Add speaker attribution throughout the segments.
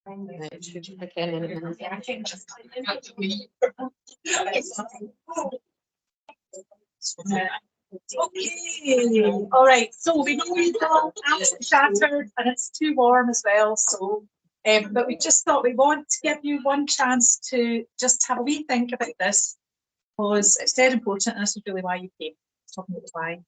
Speaker 1: It should again in a minute.
Speaker 2: Okay, all right. So we know we're all absolutely shattered and it's too warm as well. So, but we just thought we want to give you one chance to just have a wee think about this because it's dead important, and this is really why you came. Talking about why.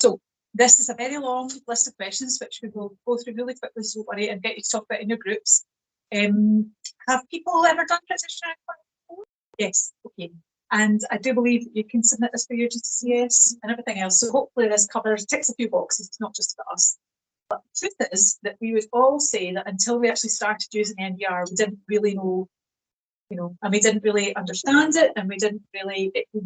Speaker 2: So this is a very long list of questions which we will go through really quickly, so don't worry, and get you to talk about in your groups. Have people ever done practitioner before? Yes, okay. And I do believe that you can submit this for your GCSEs and everything else. So hopefully this covers, ticks a few boxes, it's not just for us. But the truth is that we would all say that until we actually started using Rnvr, we didn't really know, and we didn't really understand it, and we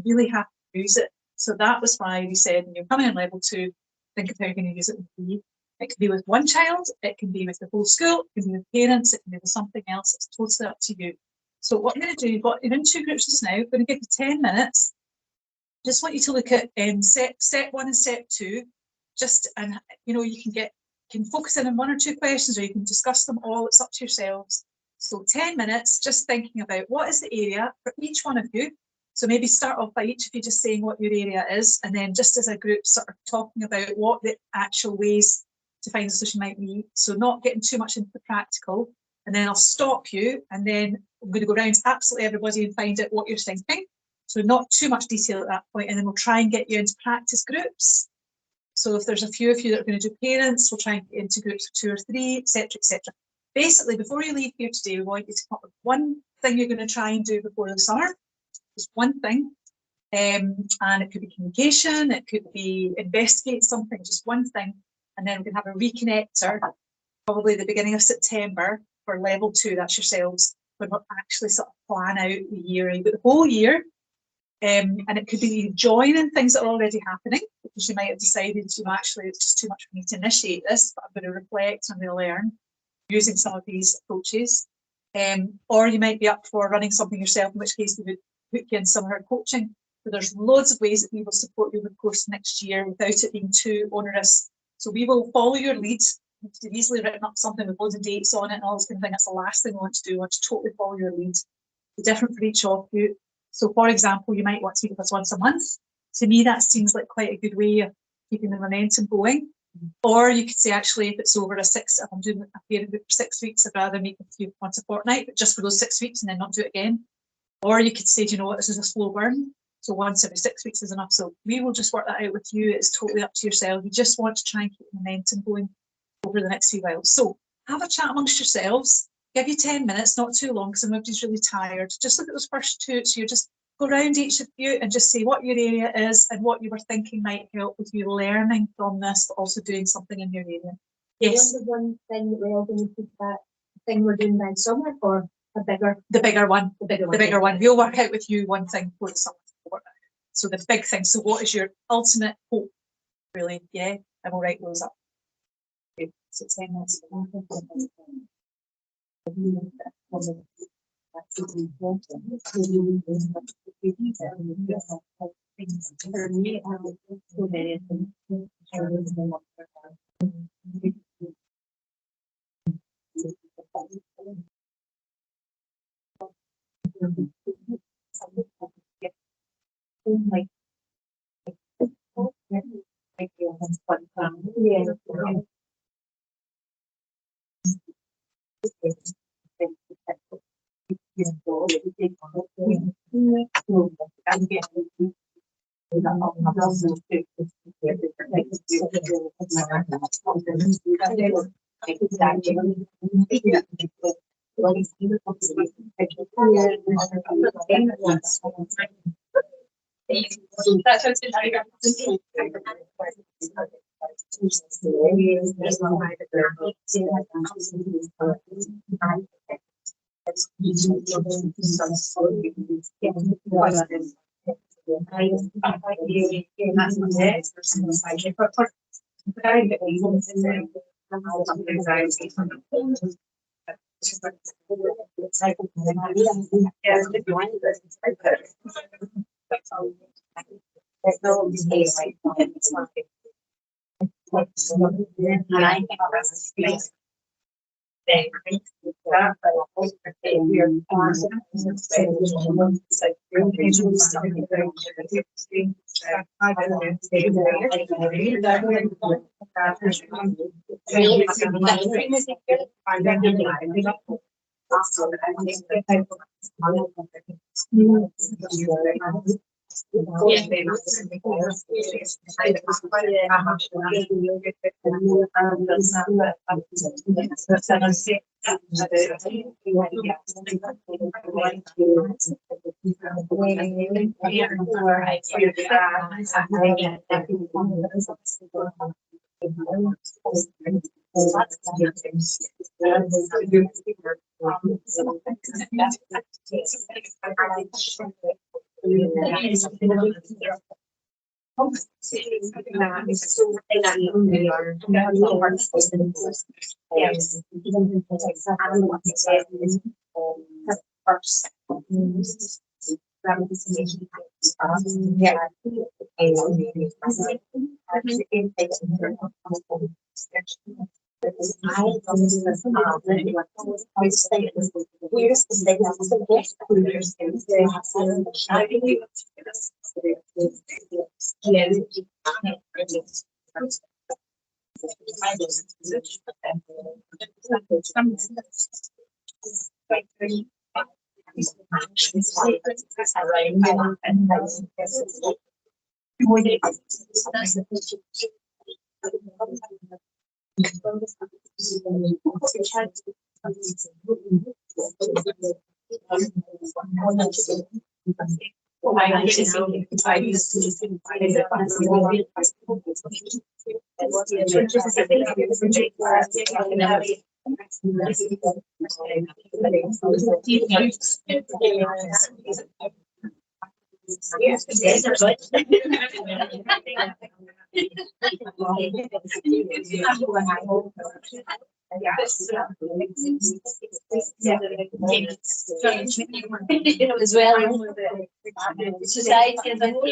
Speaker 2: really have to use it. So that was why we said when you're coming in level 2, think of how you're going to use it in PE. It can be with one child, it can be with the whole school, it can be with parents, it can be with something else. It's totally up to you. So what I'm going to do, you're in 2 groups just now. I'm going to give you 10 minutes. Just want you to look at step 1 and step 2. And you can focus in on 1 or 2 questions, or you can discuss them all. It's up to yourselves. So 10 minutes, just thinking about what is the area for each one of you. So maybe start off by each of you just saying what your area is, and then just as a group sort of talking about what the actual ways to find a solution might be. So not getting too much into the practical, and then I'll stop you, and then I'm going to go around to absolutely everybody and find out what you're thinking. So not too much detail at that point, and then we'll try and get you into practice groups. So if there's a few of you that are going to do parents, we'll try and get into groups of 2 or 3, etc., etc. Basically, before you leave here today, we want you to come up with one thing you're going to try and do before the summer. Just one thing. And it could be communication, it could be investigate something, just one thing. And then we can have a reconnector, probably the beginning of September for level 2, that's yourselves, when we'll actually sort of plan out the year. You've got the whole year. And it could be joining things that are already happening, because you might have decided, actually it's just too much for me to initiate this, but I'm going to reflect and relearn using some of these approaches. Or you might be up for running something yourself, in which case we would put you in some of our coaching. So there's loads of ways that we will support you with the course next year without it being too onerous. So we will follow your lead. You could have easily written up something with loads of dates on it and all this kind of thing. That's the last thing we want to do. We want to totally follow your lead. It's different for each of you. So for example, you might want to meet with us once a month. To me, that seems like quite a good way of keeping the momentum going. Or you could say, actually, if it's over if I'm doing a parent group for 6 weeks, I'd rather meet with you once a fortnight, but just for those 6 weeks and then not do it again. Or you could say, do you know what, this is a slow burn, so once every 6 weeks is enough. So we will just work that out with you. It's totally up to yourself. You just want to try and keep the momentum going over the next few while. So have a chat amongst yourselves. Give you 10 minutes, not too long, because everybody's really tired. Just look at those first 2. So you just go around each of you and just say what your area is and what you were thinking might help with you learning from this, but also doing something in your area. Yes.
Speaker 3: The one thing that we're all going to keep that thing we're doing by summer, or the
Speaker 2: bigger one. We'll work out with you one thing for the summer. So the big thing. So what is your ultimate hope? Really? Yeah. I will write those up. Okay. So 10 minutes.
Speaker 1: As well. Society as a whole.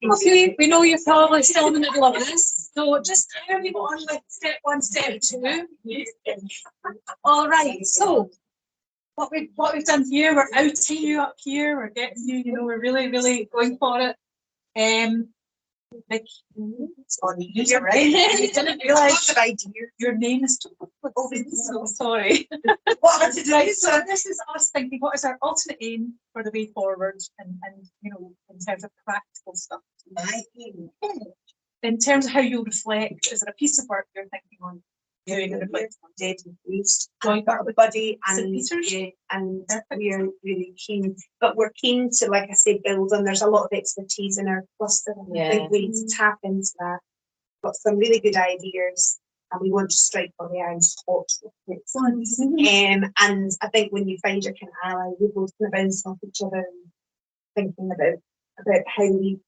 Speaker 2: Okay, we know you're probably still in the middle of this, so just how have you got on with step 1, step 2? All right, so what we've done here, we're outing you up here, we're getting you, we're really going for it. Like, you're right. You didn't realise your name is so sorry. What did I say? So this is us thinking, what is our ultimate aim for the way forward, and in terms of practical stuff. In terms of how you'll reflect, is there a piece of work you're thinking on doing and reflecting on?
Speaker 1: Dead and Bruised.
Speaker 2: Joint
Speaker 1: Buddy
Speaker 2: St. Peter's?
Speaker 1: and we're really keen, but we're keen to, like I say, build on. There's a lot of expertise in our cluster, and I think we need to tap into that. Got some really good ideas, and we want to strike while the iron's hot. And I think when you find your kind of ally, we're both going to bounce off each other and thinking about how we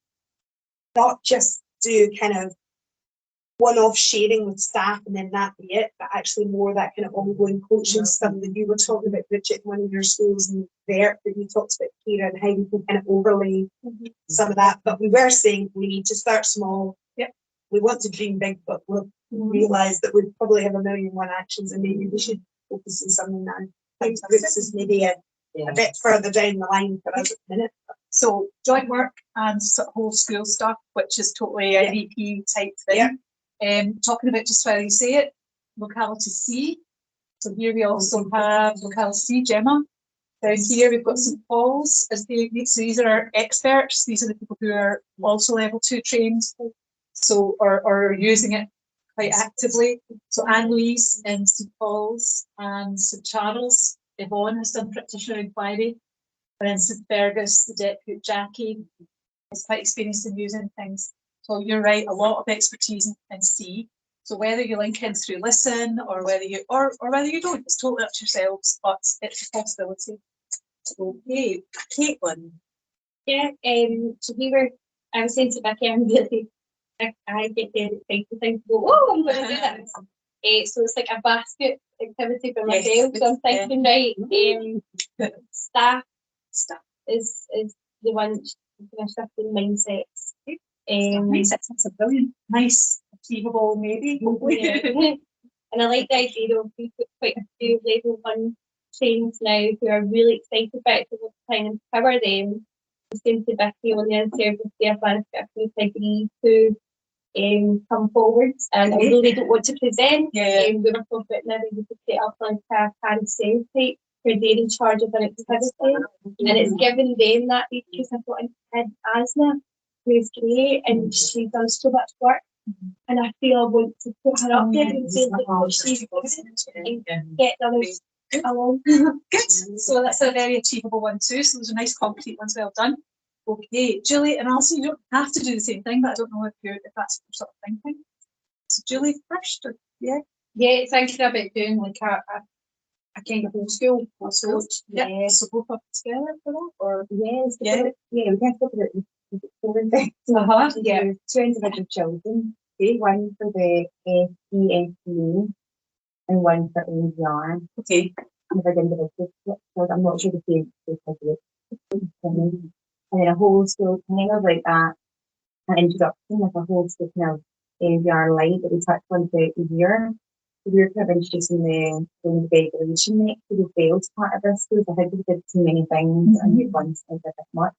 Speaker 1: not just do kind of one-off sharing with staff and then that be it, but actually more that kind of ongoing coaching stuff that you were talking about, Bridget, in one of your schools, and there that you talked about, Kira, and how we can kind of overlay some of that. But we were saying we need to start small. We want to dream big, but we'll realise that we probably have 1,000,001 actions, and maybe we should focus on something now. I think groups is maybe a bit further down the line for us at the minute.
Speaker 2: So joint work and sort of whole school stuff, which is totally a VP type thing. Talking about, just while you say it, locality C. So here we also have locality C, Gemma. Down here we've got St Paul's as the, so these are our experts. These are the people who are also level 2 trained, so or using it quite actively. So Anne-Louise in St Paul's and St Charles. Yvonne has done practitioner inquiry. And then St Fergus, the deputy Jackie, is quite experienced in using things. So you're right, a lot of expertise in C. So whether you link in through Listen or whether you whether you don't, it's totally up to yourselves, but it's a possibility. Okay, Caitlin.
Speaker 3: Yeah, so I was saying to Becky, I'm really, I get very excited things to go, oh, I'm going to do this. So it's like a basket activity for myself. So I'm thinking, right, staff is the one kind of shifting mindsets.
Speaker 2: Mindsets, that's a brilliant, nice, achievable, maybe.
Speaker 3: And I like the idea of we've got quite a few level 1 trainings now who are really excited about it, so we're trying to empower them. The same to Becky on the other service there, but I've got agree to come forward, and I really don't want to present. We were talking about maybe we could set up like a parent sales type where they're in charge of an activity, and it's giving them that, because I've got a kid, Asna, who's great, and she does so much work, and I feel I want to put her up there and say that she's good and get the others along.
Speaker 2: Good. So that's a very achievable one too. So those are nice concrete ones, well done. Okay, Julie and Alison, you don't have to do the same thing, but I don't know if that's what you're sort of thinking. So Julie first, or
Speaker 3: Yeah, thinking about doing like a kind of whole school approach.
Speaker 2: Yeah. So both up together for that, or
Speaker 3: We can talk about it.
Speaker 1: Yeah, 2 individual children. One for the SENCE and one for Rnvr.
Speaker 2: okay.
Speaker 1: And for the individual, so I'm not sure the same. And then a whole school kind of like that, an introduction, like a whole school kind of Rnvr light that we touched on throughout the year. So we were kind of introducing the regulation next to the sales part of this school. So I think we did too many things and once a bit much.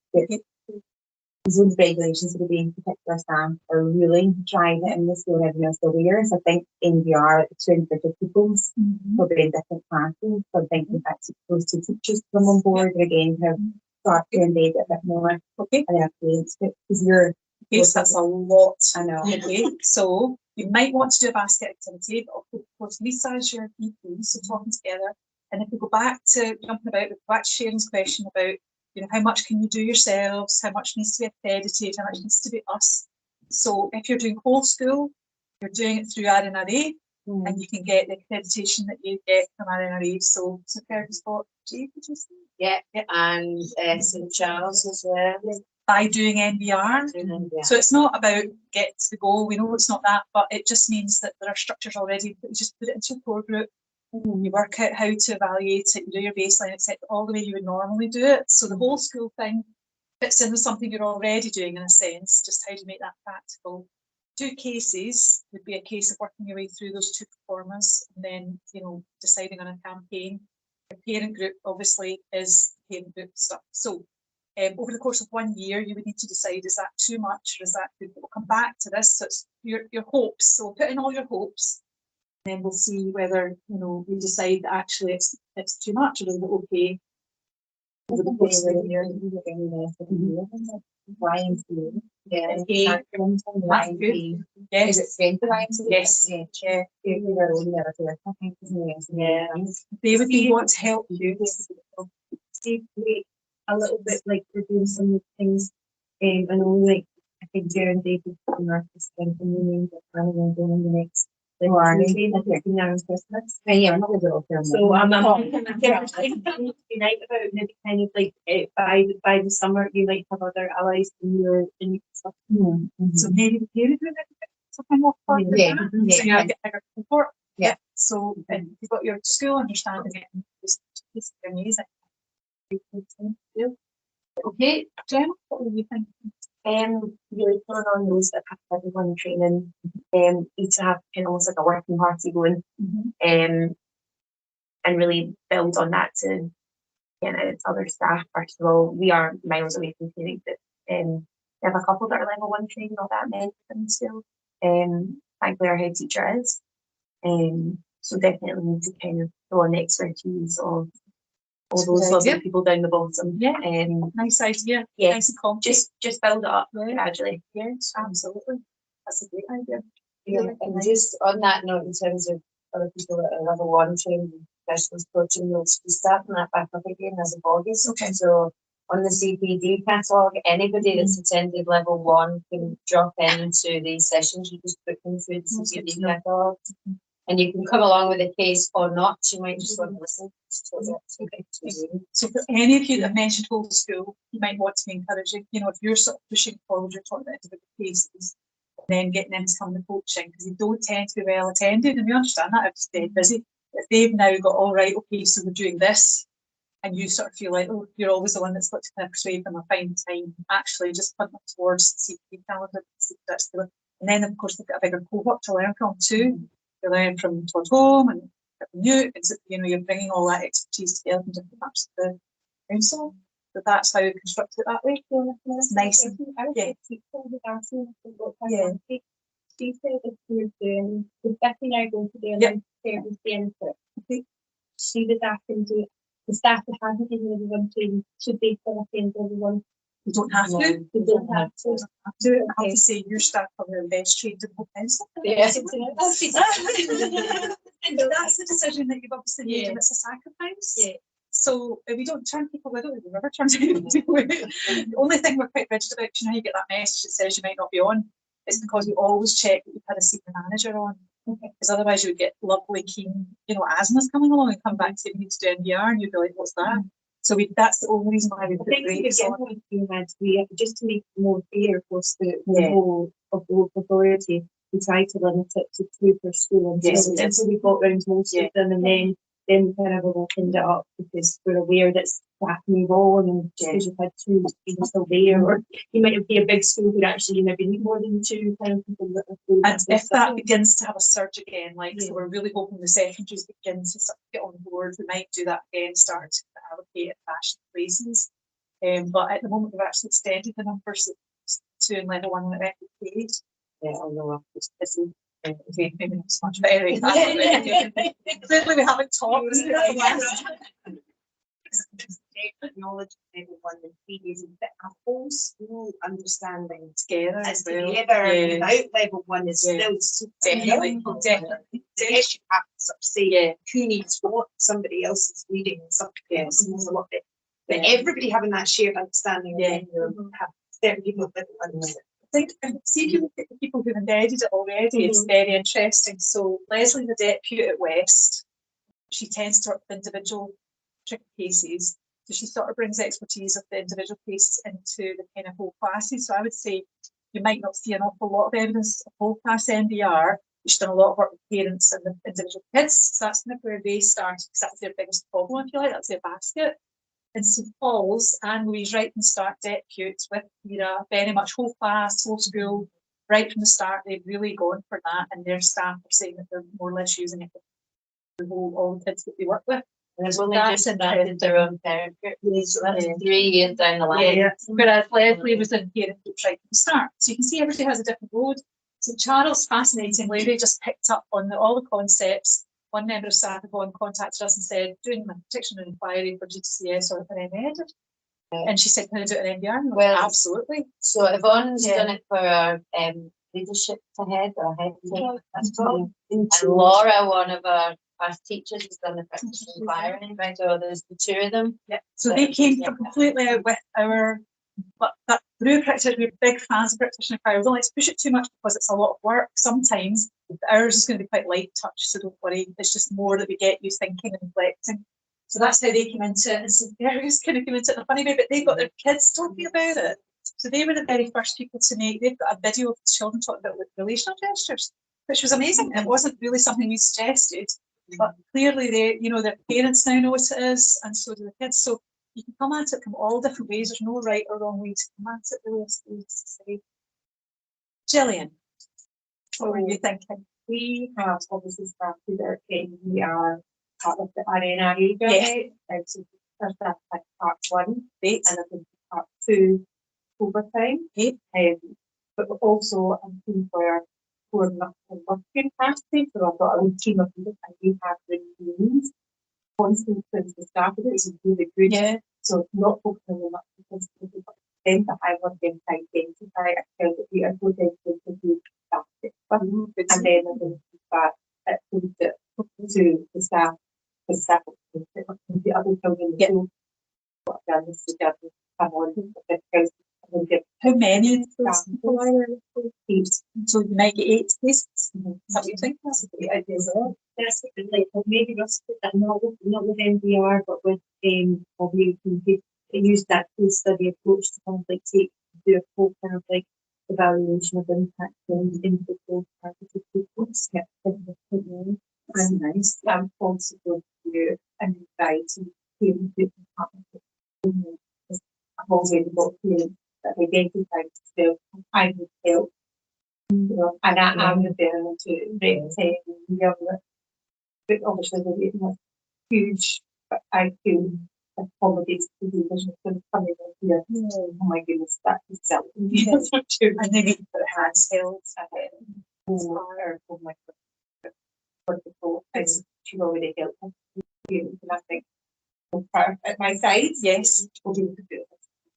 Speaker 1: Those regulations for the particular staff are really driving it in the school, and everyone else aware. So I think Rnvr, it's 2 individual pupils will be in different classes. So I think in fact those 2 teachers come on board again have start to embed it a bit more. Okay. And then because you're
Speaker 2: that's a lot.
Speaker 1: I know.
Speaker 2: Okay. So you might want to do a basket activity, but of course Lisa is your VP, so talking together. And if we go back to jumping about, we go back to Sharon's question about, how much can you do yourselves, how much needs to be accredited, how much needs to be us. So if you're doing whole school, you're doing it through Rnvr, and you can get the accreditation that you get from Rnvr. So Fergus got Jay, did you say?
Speaker 1: Yeah, and St Charles as well.
Speaker 2: By doing Rnvr. So it's not about get to the goal, we know it's not that, but it just means that there are structures already, that you just put it into your core group. You work out how to evaluate it, you do your baseline, etc., all the way you would normally do it. So the whole school thing fits in with something you're already doing in a sense. Just how do you make that practical? 2 cases would be a case of working your way through those 2 performers, and then, you know, deciding on a campaign. The parent group obviously is parent group stuff. So over the course of 1 year, you would need to decide, is that too much or is that good? We'll come back to this. So it's your hopes. So we'll put in all your hopes, and then we'll see whether, you know, we decide that actually it's too much, or is it okay over the course of the year.
Speaker 4: Yeah.
Speaker 2: Yes.
Speaker 4: Is it spent the YMCA?
Speaker 2: Yes.
Speaker 4: Yeah. Yeah.
Speaker 2: They would be want to help you.
Speaker 1: Steve, a little bit like we're doing some things, and only like I think Jerry and David from our and the names are planning on doing the next. Between now and Christmas.
Speaker 4: Yeah, I'm not going to
Speaker 1: So I'm unite about maybe kind of like by the summer you might have other allies in your stuff.
Speaker 2: So maybe the parent group something more for
Speaker 4: Yeah.
Speaker 2: So you get bigger support.
Speaker 4: Yeah.
Speaker 2: So you've got your school understanding it, and it's amazing. Okay, Jen, what were you thinking?
Speaker 5: Really pulling on those that have everyone training, need to have kind of almost like a working party going, and really build on that to get out to other staff. First of all, we are miles away from training, but we have a couple that are level 1 trained, not that many in the school. Thankfully our head teacher is. So definitely need to kind of go on the expertise of all those lovely people down the bottom.
Speaker 2: Yeah. Nice idea.
Speaker 5: Yeah.
Speaker 2: Nice and concrete.
Speaker 5: Just build it up gradually.
Speaker 2: Yes, absolutely. That's a great idea.
Speaker 4: Yeah, and just on that note, in terms of other people that are level 1 trained professionals coaching, we'll be starting that back up again as of August.
Speaker 2: Okay.
Speaker 4: So on the CPD catalogue, anybody that's attended level 1 can drop into these sessions. You just put them through the CPD catalogue. And you can come along with a case or not. You might just want to listen.
Speaker 2: So for any of you that have mentioned whole school, you might want to be encouraging, you know, if you're sort of pushing forward, you're talking about individual cases, then getting them to come to coaching, because they don't tend to be well attended, and we understand that, it's dead busy. If they've now got, all right, okay, so we're doing this, and you sort of feel like, oh, you're always the one that's got to kind of persuade them or find time, actually just put them towards the CPD calendar, and then of course they've got a bigger cohort to learn from too. You learn from Todd Home and you, you know, you're bringing all that expertise together in different parts of the council. So that's how you construct it that way. It's nice. Yeah.
Speaker 3: She said if you're doing the Becky and I go to the service the input. She was asking the staff that hasn't been everyone to should they fill up in everyone.
Speaker 2: You don't have to.
Speaker 3: You don't have to.
Speaker 2: I have to say your staff are the best trained in the whole council.
Speaker 4: Yeah.
Speaker 2: And that's the decision that you've obviously made, and it's a sacrifice.
Speaker 3: Yeah.
Speaker 2: So if we don't turn people, I don't think we've ever turned anybody away. The only thing we're quite rigid about, you know, you get that message that says you might not be on, it's because we always check that you've had a senior manager on. Because otherwise you would get lovely keen, you know, asthma's coming along and come back and say we need to do NVR, and you'd be like, what's that? So that's the only reason why we put rates on.
Speaker 1: We just to make it more fair across the whole of the local authority, we try to limit it to 2 per school until we got round most of them, and then we kind of opened it up because we're aware that staff move on, and just because you've had 2 people still there, or you might be a big school who actually you maybe need more than 2 kind of people that are.
Speaker 2: And if that begins to have a surge again, like so we're really hoping the secondaries begin to sort of get on board, we might do that again, start to allocate at fashion places. But at the moment we've actually extended the numbers to in level 1 that we paid.
Speaker 4: Yeah, I know.
Speaker 2: Maybe not so much, but anyway. Clearly we haven't talked.
Speaker 1: Knowledge level 1 and 3 is a whole school understanding
Speaker 2: Together as well.
Speaker 1: Together without level 1 is still so
Speaker 2: definitely.
Speaker 1: You have to sort of say who needs what, somebody else is leading something else, and there's a lot of it. But everybody having that shared understanding, then you have certain people with level 1.
Speaker 2: I think, see if you look at the people who've embedded it already, it's very interesting. So Leslie, the deputy at West, she tends to work with individual tricky cases. So she sort of brings expertise of the individual cases into the kind of whole classes. So I would say you might not see an awful lot of evidence of whole class NVR. She's done a lot of work with parents and the individual kids. So that's kind of where they start, because that's their biggest problem, if you like, that's their basket. in St Paul's, and Louise right from the start, depute with Mira, very much whole class, whole school, right from the start. They've really gone for that, and their staff are saying that they're more or less using it for all the kids that they work with.
Speaker 4: And they've only
Speaker 2: That's
Speaker 4: just started their own parent group, so that's 3 years down the line.
Speaker 2: Yeah, whereas Leslie was in parent groups right from the start. So you can see everybody has a different road. St Charles, fascinatingly, they just picked up on all the concepts. One member of staff had contacted us and said, doing my petition and inquiry for GTCS or for Rnvr. And she said, can I do it at NVR?
Speaker 4: Well,
Speaker 2: absolutely.
Speaker 4: So Yvonne's done it for our leadership ahead or head team, that's called. And Laura, one of our past teachers, has done the practitioner inquiry. Right, so there's the 2 of them.
Speaker 2: Yeah. So they came from completely out with our, but that through practitioner, we're big fans of practitioner inquiry. We don't like to push it too much because it's a lot of work sometimes. Ours is going to be quite light touch, so don't worry. It's just more that we get you thinking and reflecting. So that's how they came into it. And so they're kind of came into it in a funny way, but they've got their kids talking about it. So they were the very first people to make, they've got a video of the children talking about relational gestures, which was amazing. It wasn't really something we suggested, but clearly they, you know, their parents now know what it is, and so do the kids. So you can come at it from all different ways. There's no right or wrong way to come at it, really, as to say. Gillian, what were you thinking?
Speaker 5: We have obviously started our we are part of the Rnvr.
Speaker 2: Yes.
Speaker 5: And so first that's like part 1, and I think part 2 overtime. But we're also a team where we're not working capacity, so I've got a wee team of people and we have the meetings constant since we started. It's really good. Yeah. So it's not focusing on much because then that I want them to identify account that we are so dedicated to do that. And then I'm going to feedback to the staff, the other children. Yeah. What I've done is to get come on because
Speaker 2: how many of those people are there? 8. So you might get 8 cases. Is that what you think? That's a great idea.
Speaker 5: That's like maybe just put that not with NVR, but with or we can use that case study approach to kind of like do a full kind of like evaluation of impact and input those targeted people. And nice. I'm also going to do an anxiety healing department. I've already got parents that identify themselves. I need help. You know, and I'm the parent to represent the other. But obviously they're not huge, but I feel accommodates the division for coming in here. Oh my goodness, that is self. And they need to put hands held ahead. Oh my goodness. Wonderful. She's already helped us. And I think at my side, yes, we'll be able to do it.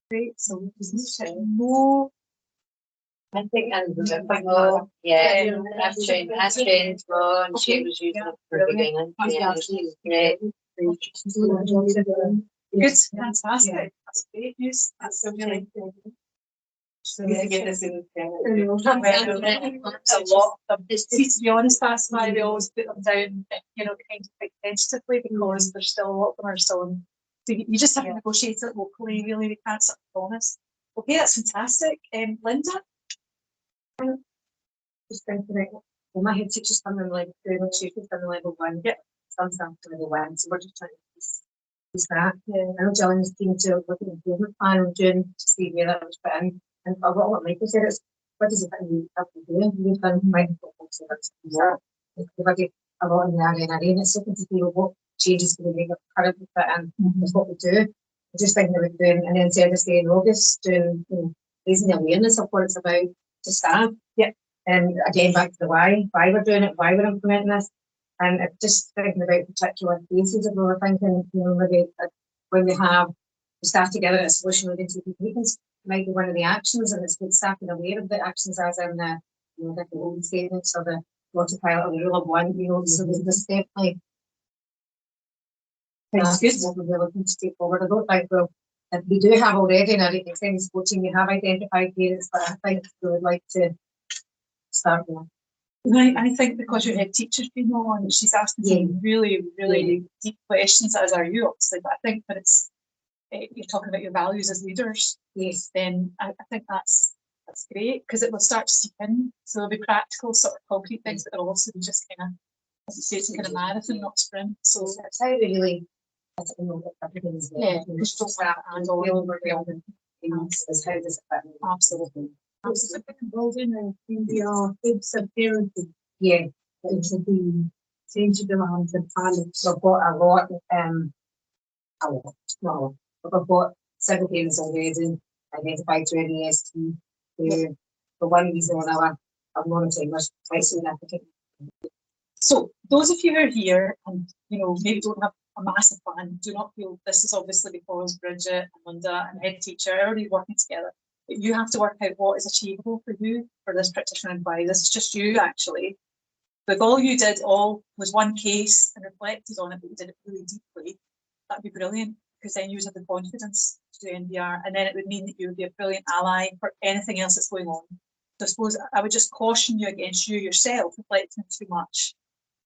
Speaker 5: Great. So no.
Speaker 4: I think Flo, yeah, I've trained Flo, and she was using it for the beginning. Yeah, she's great.
Speaker 2: Good, fantastic. That's great news. That's so really good.
Speaker 5: So to get this in
Speaker 2: a lot of them. To be honest, that's why we always put them down, you know, kind of quite tentatively, because there's still a lot of them are still in. So you just have to negotiate it locally, really, we can't sort of promise. Okay, that's fantastic. Linda?
Speaker 5: Just thinking about well, my head teacher's coming like level 2, she's coming level 1. Yeah. Some staff to level 1, so we're just trying to use that. Yeah. I know Gillian's team to look at the improvement plan in June to see where that was put in. And a lot of what Michael said is, what does it mean have to do? We've done Michael so that's we've got a lot in the Rnvr, and it's looking to see what changes can we make currently fit in with what we do. We're just thinking about doing, and then Thursday in August, doing raising the awareness of what it's about to staff. Yeah. And again, back to the why we're doing it, why we're implementing this. And just thinking about particular cases that we were thinking, you know, maybe when we have the staff together at a solution within two meetings, might be one of the actions, and it's good staff and aware of the actions as in the, you know, like the old statements or the autopilot or the rule of 1, you know, so there's definitely what we're looking to take forward. I don't think we do have already in our extended support team, we have identified parents, but I think we would like to start with.
Speaker 2: I think because your head teacher's been on, she's asking some really, really deep questions, as are you, obviously. But I think that it's you're talking about your values as leaders. Yes. Then I think that's great, because it will start to seep in. So there'll be practical, sort of concrete things, but there'll also be just kind of, as you say, it's a kind of marathon, not sprint. So
Speaker 4: that's how we really Everything's
Speaker 2: Yeah,
Speaker 4: there.
Speaker 2: it's just that and all over the other
Speaker 4: Things is how does it fit?
Speaker 2: absolutely. Building and India, it's a parenting.
Speaker 4: Yeah,
Speaker 2: It's a being changing around the planet.
Speaker 4: so I've got a lot, no, but I've got several parents already identified through an EST who, for one reason or another, are monitoring us quite significant.
Speaker 2: So those of you who are here and maybe don't have a massive plan, do not feel this is obviously because Bridget and Linda and head teacher, everybody working together. But you have to work out what is achievable for you for this practitioner inquiry. This is just you actually. If all you did was one case and reflected on it, but you did it really deeply, that'd be brilliant, because then you would have the confidence to do NVR, and then it would mean that you would be a brilliant ally for anything else that's going on. So I suppose I would just caution you against you yourself reflecting too much.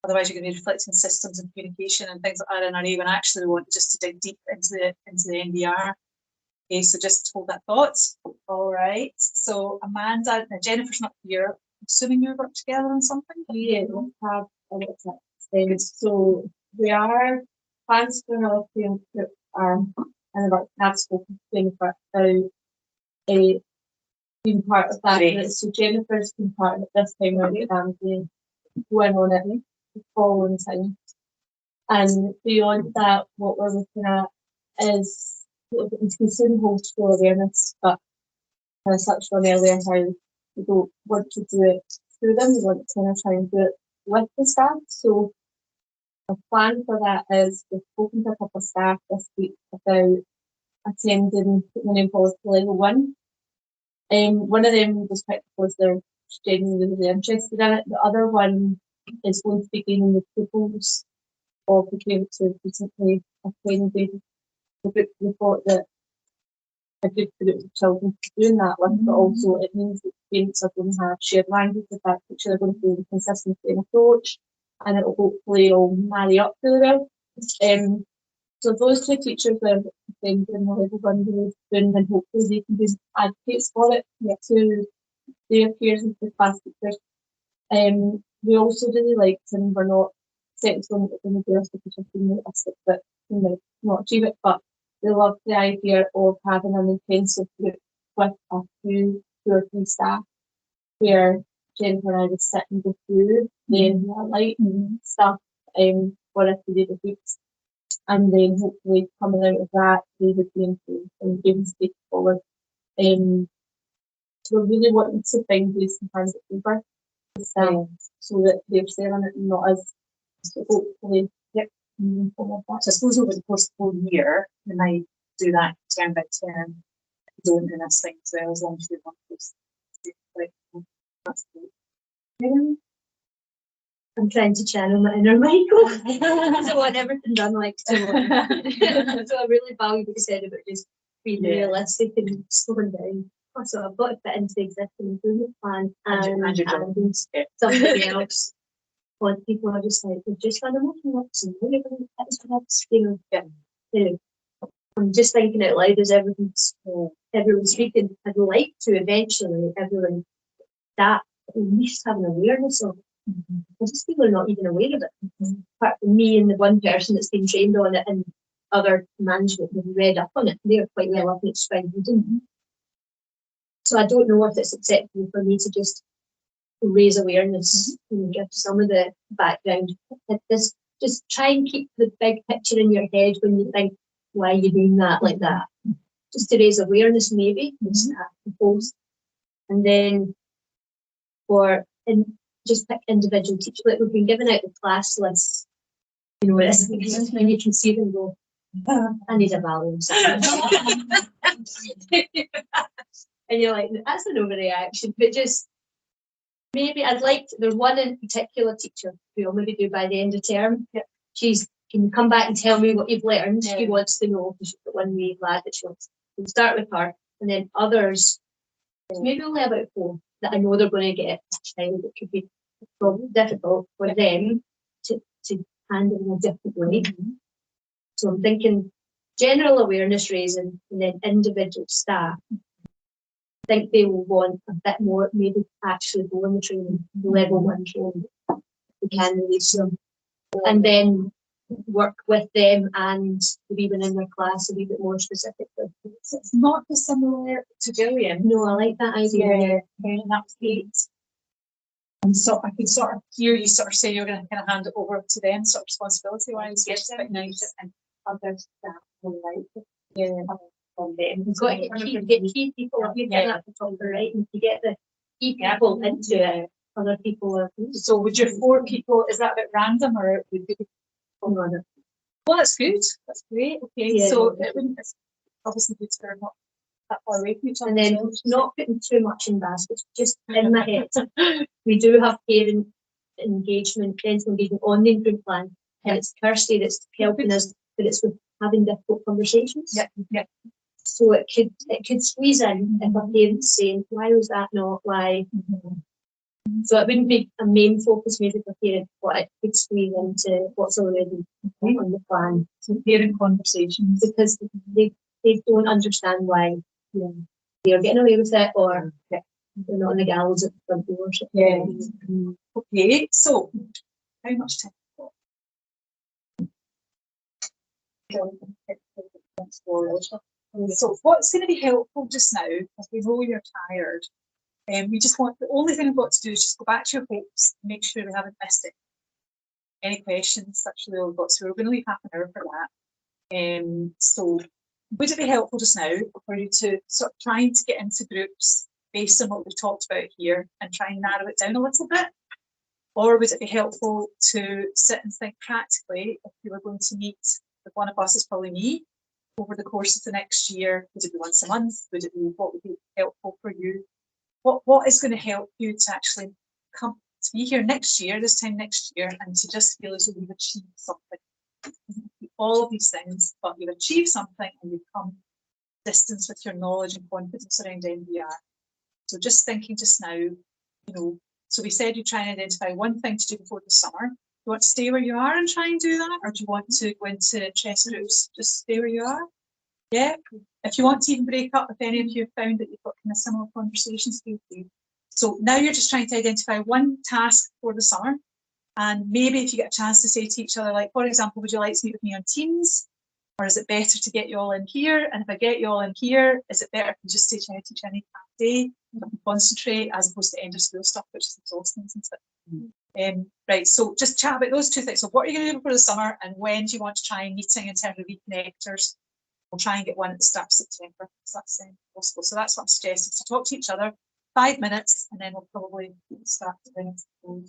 Speaker 2: Otherwise, you're going to be reflecting systems and communication and things like Rnvr when actually we want just to dig deep into the NVR. Okay, so just hold that thought. All right. So Amanda, Jennifer's not here. I'm assuming you work together on something?
Speaker 3: Yeah, we have a lot of things. So we are plans for another field trip and about have spoken to Jennifer about being part of that.
Speaker 4: Great.
Speaker 3: So Jennifer's been part of it this time around and going on it the following time. And beyond that, what we're looking at is increasing homeschool awareness, but I touched on earlier how we don't want to do it through them, we want to kind of try and do it with the staff. So the plan for that is we've spoken to a couple of staff this week about attending the name policy level 1. One of them was quite close, they're genuinely really interested in it. The other one is going to be gaining the pupils of the parents who recently attended the book report that a good group of children doing that one, but also it means that parents are going to have shared language with that teacher, they're going to be the consistency and approach, and it will hopefully all marry up really well. So those two teachers are attending the level 1 group, and hopefully they can be advocates for it to their peers and to class teachers. We also really liked, and we're not set in that we're going to do this because we're realistic, but not achieve it, but we love the idea of having an intensive group with a few, 2 or 3 staff where Jennifer and I would sit and go through the stuff for a period of weeks. And then hopefully coming out of that, they would be improved and be able to take forward. So we're really wanting to find ways and hands of paper so that they're selling it and not us. So hopefully,
Speaker 2: So I suppose over the course of the whole year, we might do that term by term, doing this thing as well, as long as we want to. Like, that's great.
Speaker 3: I'm trying to channel my inner Michael. I want everything done like so. So I really value what you said about just being realistic and slowing down. So I've got to fit into the existing improvement plan and something else. When people are just like, we've just done a motion ups and we're going to I'm just thinking out loud as everyone's speaking. I'd like to eventually everyone that at least have an awareness of it. Most people are not even aware of it. Apart from me and the one person that's been trained on it and other management have read up on it, they're quite well up and explained. So I don't know if it's acceptable for me to just raise awareness and give some of the background. Just try and keep the big picture in your head when you think, why are you doing that like that? Just to raise awareness maybe, propose. And then just pick individual teachers. Like we've been giving out the class lists, when you can see them go, I need a value. And you're like, that's an overreaction, but just maybe there's one in particular teacher who I'll maybe do by the end of term. Can you come back and tell me what you've learned? She wants to know, because she's got one wee lad that she wants. We'll start with her, and then others, maybe only about 4 that I know they're going to get a child that could be probably difficult for them to handle in a different way. So I'm thinking general awareness raising and then individual staff. I think they will want a bit more, maybe actually go on the training, level 1 training. We can release them. And then
Speaker 4: work with them and even in their class a wee bit more specifically.
Speaker 2: So it's not dissimilar to Gillian.
Speaker 4: No, I like that idea.
Speaker 2: And that's great. And so I can sort of hear you sort of say you're going to kind of hand it over to them, sort of responsibility wise. Yes, quite nice.
Speaker 5: And other staff will like it.
Speaker 2: Yeah.
Speaker 5: From them.
Speaker 4: You've got to get key people. If you get that at the top of the right, and you get the key people into it, other people are.
Speaker 2: So would your 4 people, is that a bit random or would you? Well, that's good. That's great. Okay,
Speaker 4: Yeah.
Speaker 2: so it wouldn't, it's obviously good to not that far away from each other.
Speaker 4: And then not putting too much in baskets, just in my head. We do have parent engagement, parental engagement on the improvement plan, and it's Kirsty that's helping us, but it's with having difficult conversations.
Speaker 2: Yeah.
Speaker 4: So it could squeeze in if a parent's saying, why was that not? Why? So it wouldn't be a main focus maybe for parents, but it could squeeze into what's already on the plan.
Speaker 2: So parent conversations.
Speaker 4: Because they don't understand why they're getting away with it, or they're not on the gallows at the front door.
Speaker 2: Yeah. Okay, so how much time? So what's going to be helpful just now, as we know you're tired, we just want, the only thing I've got to do is just go back to your hopes, make sure we haven't missed it. Any questions? That's really all we've got. So we're going to leave half an hour for that. So would it be helpful just now for you to sort of trying to get into groups based on what we've talked about here and try and narrow it down a little bit? Or would it be helpful to sit and think practically if you were going to meet with one of us, it's probably me, over the course of the next year? Would it be once a month? Would it be, what would be helpful for you? What is going to help you to actually come to be here next year, this time next year, and to just feel as though you've achieved something? All of these things, but you've achieved something and you've come distance with your knowledge and confidence around NVR. So just thinking just now, so we said you try and identify one thing to do before the summer. Do you want to stay where you are and try and do that? Or do you want to go into chess groups? Just stay where you are? Yeah. If you want to even break up, if any of you have found that you've got kind of similar conversations, feel free. So now you're just trying to identify one task for the summer. And maybe if you get a chance to say to each other, like, for example, would you like to meet with me on Teams? Or is it better to get you all in here? And if I get you all in here, is it better if you just stay trying to teach any day, concentrate, as opposed to end of school stuff, which is exhausting, isn't it? Right, so just chat about those 2 things. So what are you going to do before the summer, and when do you want to try meeting in terms of reconnectors? We'll try and get one at the start of September, so that's possible. So that's what I'm suggesting. So talk to each other, 5 minutes, and then we'll probably start to bring it to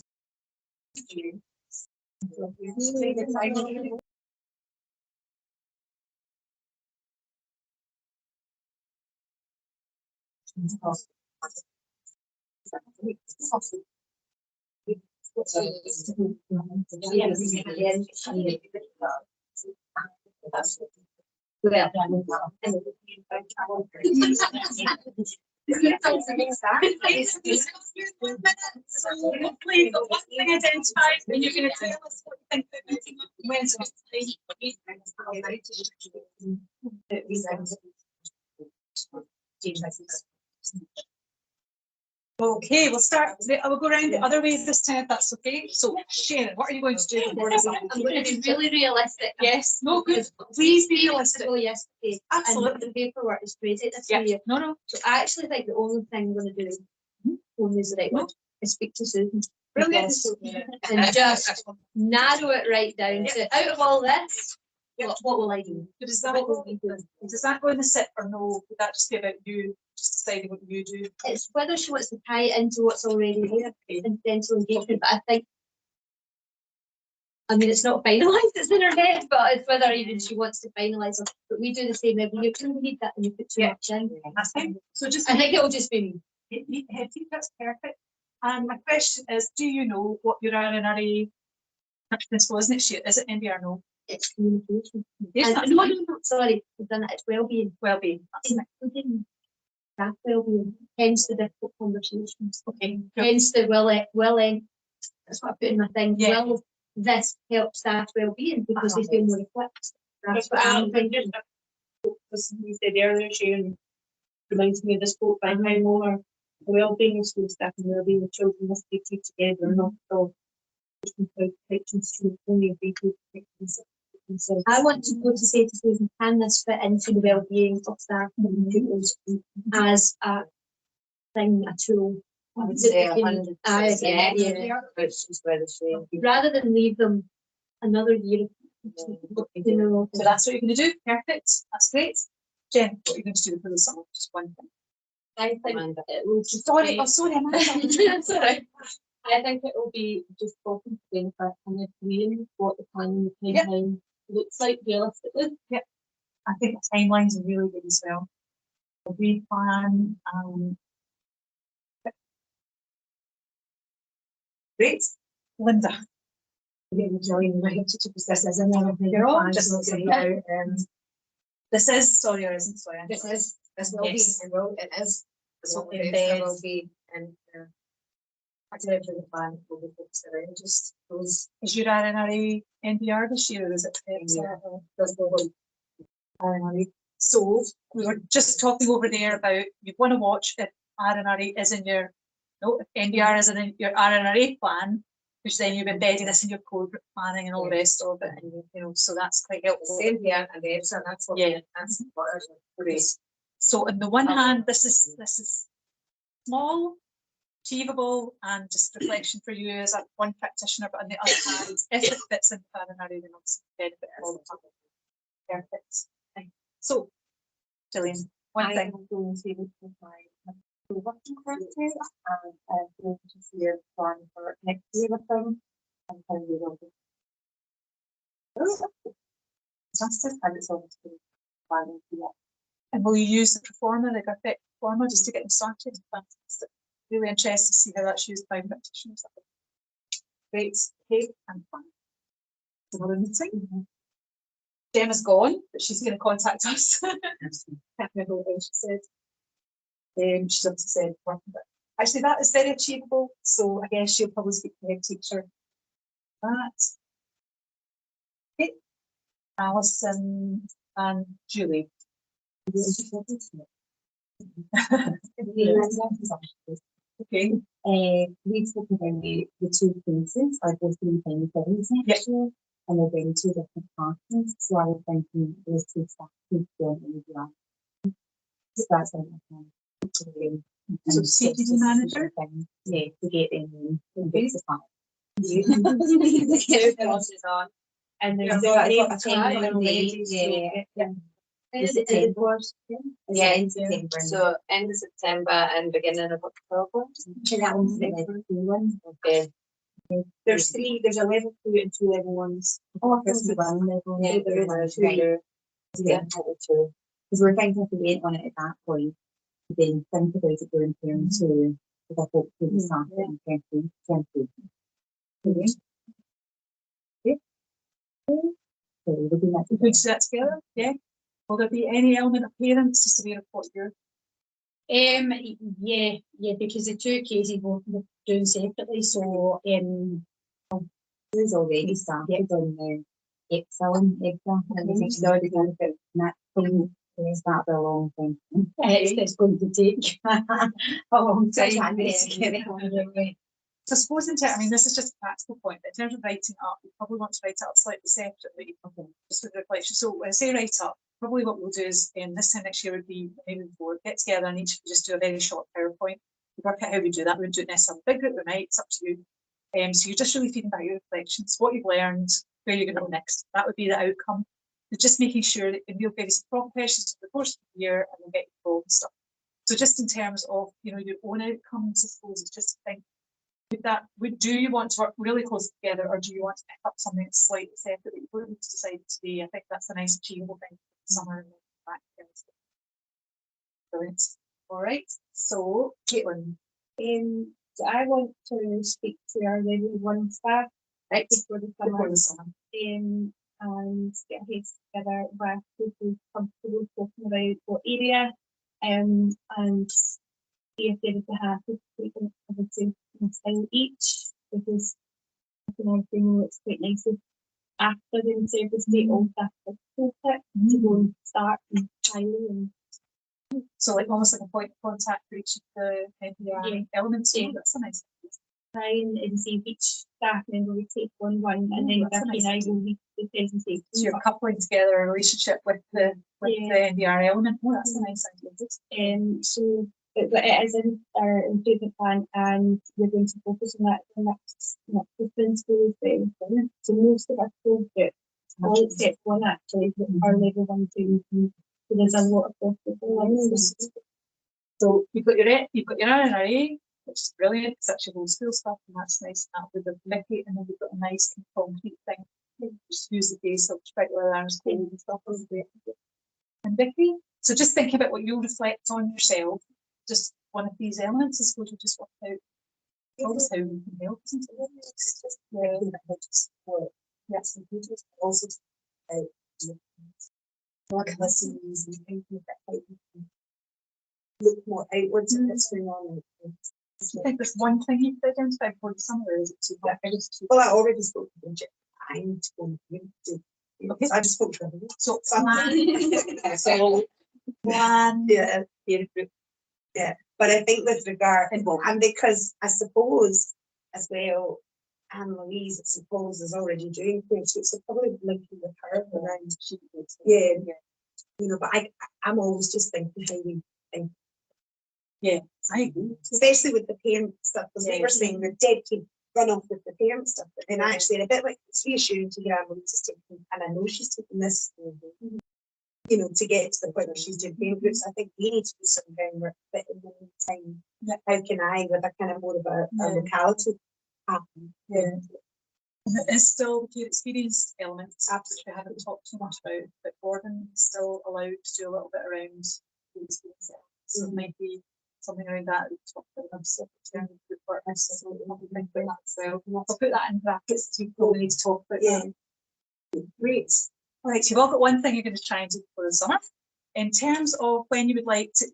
Speaker 2: Okay, we'll start. I will go around the other way this time, if that's okay. So, Sharon, what are you going to do before this?
Speaker 4: I'm going to be really realistic.
Speaker 2: Yes, no good. Please be realistic.
Speaker 4: Yesterday.
Speaker 2: Absolutely.
Speaker 4: And the paperwork is crazy this
Speaker 2: Yeah.
Speaker 4: year.
Speaker 2: No.
Speaker 4: So I actually think the only thing I'm going to do, only is the right one, is speak to Susan.
Speaker 2: Brilliant.
Speaker 4: And just narrow it right down to, out of all this, what will I do?
Speaker 2: Does that go in the SIP or no? Would that just be about you just deciding what you do?
Speaker 4: It's whether she wants to tie it into what's already there in dental engagement, but I think, it's not finalised, it's in her head, but it's whether even she wants to finalise it. But we do the same every year. You need that and you put too much in.
Speaker 2: That's fine. So just
Speaker 4: I think it will just be me.
Speaker 2: That's perfect. And my question is, do you know what your Rnvr principle is next year? Is it NVR? No.
Speaker 4: It's communication.
Speaker 2: Yes,
Speaker 4: And no, sorry, we've done it. It's well-being.
Speaker 2: Well-being.
Speaker 4: Staff well-being. Hence the difficult conversations.
Speaker 2: Okay.
Speaker 4: Hence the that's what I put in my thing.
Speaker 2: Yeah.
Speaker 4: Will this help staff well-being because they feel more equipped? That's what I'm thinking.
Speaker 6: As you said earlier, Sharon, reminds me of this quote by how more the well-being of school staff and the well-being of children must be kept together, not so
Speaker 3: I want to go to say to Susan, can this fit into the well-being of staff and pupils as a thing, a tool?
Speaker 4: I would say
Speaker 3: That we can-
Speaker 4: 100%.
Speaker 3: yeah.
Speaker 4: Which is where the shame.
Speaker 3: Rather than leave them another year. You know,
Speaker 2: So that's what you're going to do. Perfect. That's great. Jen, what are you going to do for the summer? Just one thing.
Speaker 3: I think
Speaker 4: Amanda.
Speaker 3: it will just
Speaker 2: Sorry,
Speaker 3: be-
Speaker 2: oh, sorry, Amanda.
Speaker 3: That's all right. I think it will be just talking to them for kind of agreeing what the planning timeline looks like realistically.
Speaker 2: I think the timelines are really good as well. We plan, great. Linda. You're all just this is, sorry, or isn't sorry.
Speaker 4: This will
Speaker 2: Yes.
Speaker 4: be, it is. This will be,
Speaker 2: Embed.
Speaker 4: it will be, and I did the plan, will be fixed around just those.
Speaker 2: Is your RNRA NPR this year, or is it? RNRA. So we were just talking over there about you want to watch if RNRA is in your, no, if NPR is in your RNRA plan, which then you've embedded this in your code planning and all the rest of it, and you know, so that's quite helpful.
Speaker 4: Same here, and it's, and that's what, that's what great.
Speaker 2: So on the one hand, this is small, achievable, and just reflection for you as a one practitioner, but on the other hand, if it fits into RNRA, then obviously benefit all the time. Perfect. Right. So, Gillian, one thing.
Speaker 5: I'm going to look at my working characters and going to see a plan for next year with them and how we will be. Justice and it's always been planning for that.
Speaker 2: And will you use the performer, the graphic performer, just to get them started? Fantastic. Really interested to see how that's used by practitioners. Great. Okay, and fun. Another meeting. Gemma's gone, but she's going to contact us. Can't remember what she said. She's obviously said working, but actually that is very achievable. So I guess she'll probably speak to the head teacher. That. Okay. Alison and Julie. Okay.
Speaker 5: We've spoken about the two places are both in the filling section and they're in two different classes. So I was thinking those two staff could go in the lab. So that's what I'm thinking.
Speaker 2: So CPD manager?
Speaker 5: Yeah, to get in and get the file.
Speaker 4: Two courses on.
Speaker 5: And
Speaker 4: Yeah,
Speaker 5: there's
Speaker 4: I've
Speaker 5: a
Speaker 4: got
Speaker 5: time
Speaker 4: time
Speaker 5: already.
Speaker 4: yeah.
Speaker 5: Is it September?
Speaker 4: Yeah, in September. So end of September and beginning of October.
Speaker 5: That one's the level 2 one.
Speaker 4: Okay.
Speaker 1: There's three, there's a level 2 and 2 level 1s.
Speaker 5: Oh, there's the one level.
Speaker 4: Yeah, there is two.
Speaker 5: Yeah, level 2. Because we're thinking if we went on it at that point, then think about it going term 2, because I hope to be starting in 2020. Okay. So we'll do that.
Speaker 2: We could do that together, yeah. Will there be any element of parents just to be a report here?
Speaker 3: Yeah, because the two cases we're doing separately, so
Speaker 5: There's already started on the Excel and it's already done it. And that thing is that a long time.
Speaker 3: it's going to take
Speaker 5: A long time.
Speaker 2: So suppose in terms, I mean, this is just a practical point, but in terms of writing up, you probably want to write it up slightly separately, just with the reflection. So when I say write up, probably what we'll do is this time next year would be maybe before get together and each just do a very short PowerPoint. We work out how we do that. We would do it necessarily big group, we might, it's up to you. So you're just really feeding back your reflections, what you've learned, where you're going to go next. That would be the outcome. So just making sure that we'll give you some prompt questions for the course of the year and we'll get you involved and stuff. So just in terms of, you know, your own outcomes, I suppose, it's just to think, do you want to work really close together or do you want to pick up something that's slightly separate that you've already decided to do? I think that's a nice achievable thing for the summer and back. Brilliant. All right. So, Caitlin.
Speaker 3: So I want to speak to our level 1 staff
Speaker 2: Right.
Speaker 3: before the summer. And get a heads together with people comfortable talking about what area and see if they would be happy to take them over to style each, because I think it's quite nice if after the service day all staff are pulpit to go and start and trial and
Speaker 2: So like almost like a point of contact for each of the NPR elements. Yeah. That's a nice thing.
Speaker 3: trying and see if each staff member would take on one, and then
Speaker 2: that's a
Speaker 3: Becky
Speaker 2: nice
Speaker 3: and I will lead the presentation.
Speaker 2: So you're coupling together a relationship with the NVR element. Oh, that's a nice idea.
Speaker 3: So but it is in our improvement plan, and we're going to focus on that in the next principles. So most of our projects, all except one actually, are level 1, 2, and 3. So there's a lot of focus.
Speaker 2: So you've got your Rnvr, which is brilliant. It's actually old school stuff, and that's nice. That with the Mickey, and then we've got a nice concrete thing. Just use the base of regular alarms and stuff. And Vicky, so just think about what you'll reflect on yourself. Just one of these elements, I suppose you just work out. Always how you can help, isn't it? It's just yes, and you just also
Speaker 1: Like lessons and thinking about how you can look more outwards at what's going on.
Speaker 2: I think there's one thing you could identify for the summer, is it too black?
Speaker 1: Well, I already spoke to Bridget. I need to go and okay. I just spoke to her.
Speaker 2: So plan. So plan.
Speaker 1: Yeah. Yeah. But I think with regard, and because I suppose as well, Anne Louise, I suppose, is already doing things, so probably linking with her around. Yeah. You know, but I'm always just thinking how we think.
Speaker 2: Yeah, I agree.
Speaker 1: Especially with the parent stuff, because we were saying the dead kid run off with the parent stuff, but then actually a bit like it's reassuring to hear Anne Louise is taking, and I know she's taking this, you know, to get to the point where she's doing parent groups. I think we need to do some groundwork, but in the meantime, how can I, with a kind of more of a locality happen?
Speaker 2: Yeah. It is still the peer experience element, which we haven't talked too much about, but Gordon is still allowed to do a little bit around the experience element. So it might be something around that we talked about in group work. So we'll think about that as well. I'll put that in brackets as we probably need to talk about that. Great. All right, so you've all got one thing you're going to try and do for the summer. In terms of when you would like to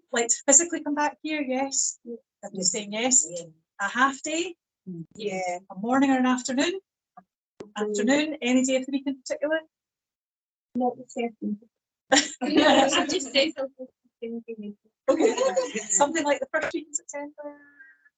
Speaker 2: physically come back here, yes. You're saying yes. A half day.
Speaker 1: Yeah.
Speaker 2: A morning or an afternoon. Afternoon, any day of the week in particular?
Speaker 3: Not certain. I just say something.
Speaker 2: Okay. Something like the first week in September.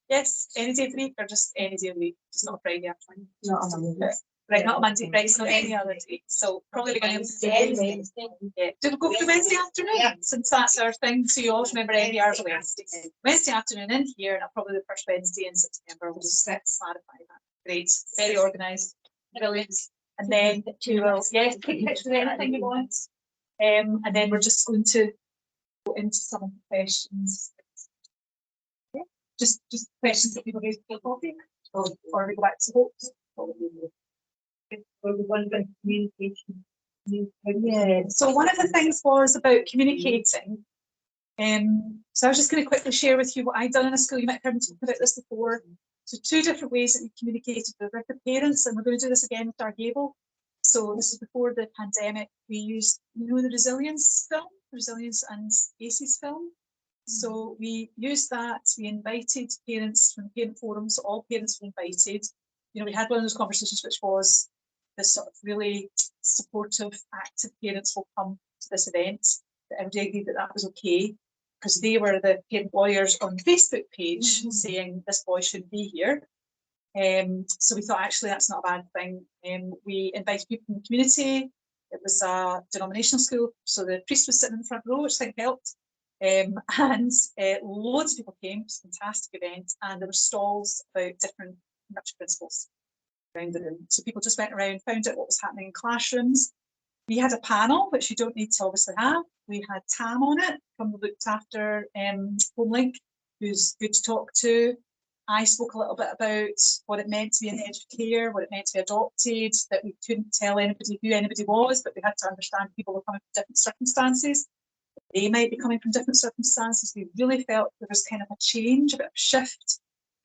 Speaker 2: Yes, any day of the week, or just any day of the week, just not a Friday afternoon.
Speaker 1: Not a Monday.
Speaker 2: Right, not a Monday, right, so any other day. So probably beginning of Wednesday. Yeah. Do we go for Wednesday afternoon? Since that's our thing, so you always remember NVR is Wednesday. Wednesday afternoon in here, and probably the first Wednesday in September. We'll just clarify that. Great, very organised, brilliant. And then we will, take pictures of anything you want. And then we're just going to go into some of the questions. Yeah. Just questions that people raise for coffee, or we go back to hopes.
Speaker 6: Or the one about communication.
Speaker 2: Yeah. So one of the things was about communicating. So I was just going to quickly share with you what I'd done in a school. You might have heard me talk about this before. So 2 different ways that we communicated with the parents, and we're going to do this again with our Gable. So this is before the pandemic. We used, you know, the resilience and ACEs film. So we used that. We invited parents from parent forums. So all parents were invited. You know, we had one of those conversations which was this sort of really supportive, active parents will come to this event. That everybody agreed that that was okay, because they were the parent lawyers on the Facebook page saying this boy shouldn't be here. So we thought actually that's not a bad thing. We invited people from the community. It was a denominational school, so the priest was sitting in the front row, which I think helped. And loads of people came. It was a fantastic event, and there were stalls about different nurture principles around the room. So people just went around, found out what was happening in classrooms. We had a panel, which you don't need to obviously have. We had Tam on it from the looked after Homelink, who's good to talk to. I spoke a little bit about what it meant to be an educator, what it meant to be adopted, that we couldn't tell anybody who anybody was, but we had to understand people were coming from different circumstances. They might be coming from different circumstances. We really felt there was kind of a change, a bit of a shift